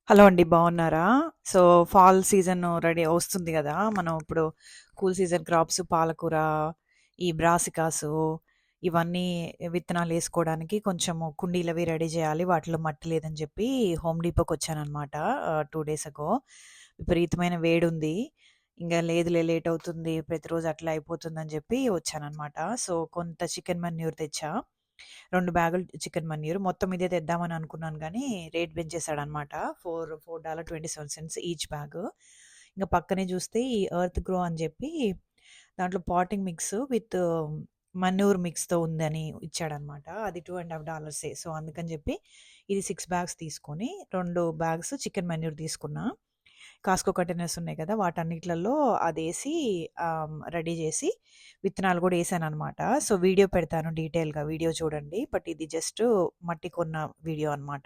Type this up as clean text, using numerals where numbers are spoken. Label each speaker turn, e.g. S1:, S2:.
S1: Hello అండి. బాగున్నారా? So, fall season ready వస్తుంది గదా! మనం ఇప్పుడు కూల్ సీజన్ క్రాప్స్ పాలకూర, ఈ బ్రాసికాసు ఇవన్నీ విత్తనాలేసుకోవడానికి కొంచెము కుండీలవి రెడీ జేయాలి. వాటిలో మట్టి లేదని జెప్పి హోమ్ డిపోకొచ్చాననమాట 2 డేస్ అగో. విపరీతమైన వేడుంది. ఇంగ లేదులే లేట్ అవుతుంది. ప్రతిరోజు అట్లా అయిపోతుందని జెప్పి వచ్చాననమాట. సో, కొంత చికెన్ మన్యూర్ తెచ్చా. 2 బ్యాగులు చికెన్ మన్యూర్. మొత్తం ఇదే తెద్దామని అనుకున్నాను గానీ, రేట్ పెంచేసాడనమాట. $4.27 each bag. ఇంక పక్కనే చూస్తే ఈ ఎర్త్ గ్రో అని చెప్పి దాంట్లో పాటింగ్ మిక్స్ విత్ మన్యూర్ మిక్స్‌తో ఉందని ఇచ్చాడనమాట. అది $2.50 సో, అందుకని చెప్పి ఇది 6 బ్యాగ్స్ తీసుకొని 2 బ్యాగ్స్ చికెన్ మన్యూర్ తీసుకున్నా. కాస్కో కంటైనర్స్ ఉన్నాయి కదా! వాటన్నిట్లల్లో అదేసి రెడీ చేసి విత్తనాలు గూడా ఏసాననమాట. సో, వీడియో పెడతాను డీటెయిల్‌గా వీడియో చూడండి. బట్ ఇది జస్ట్ మట్టి కొన్న వీడియో అనమాట.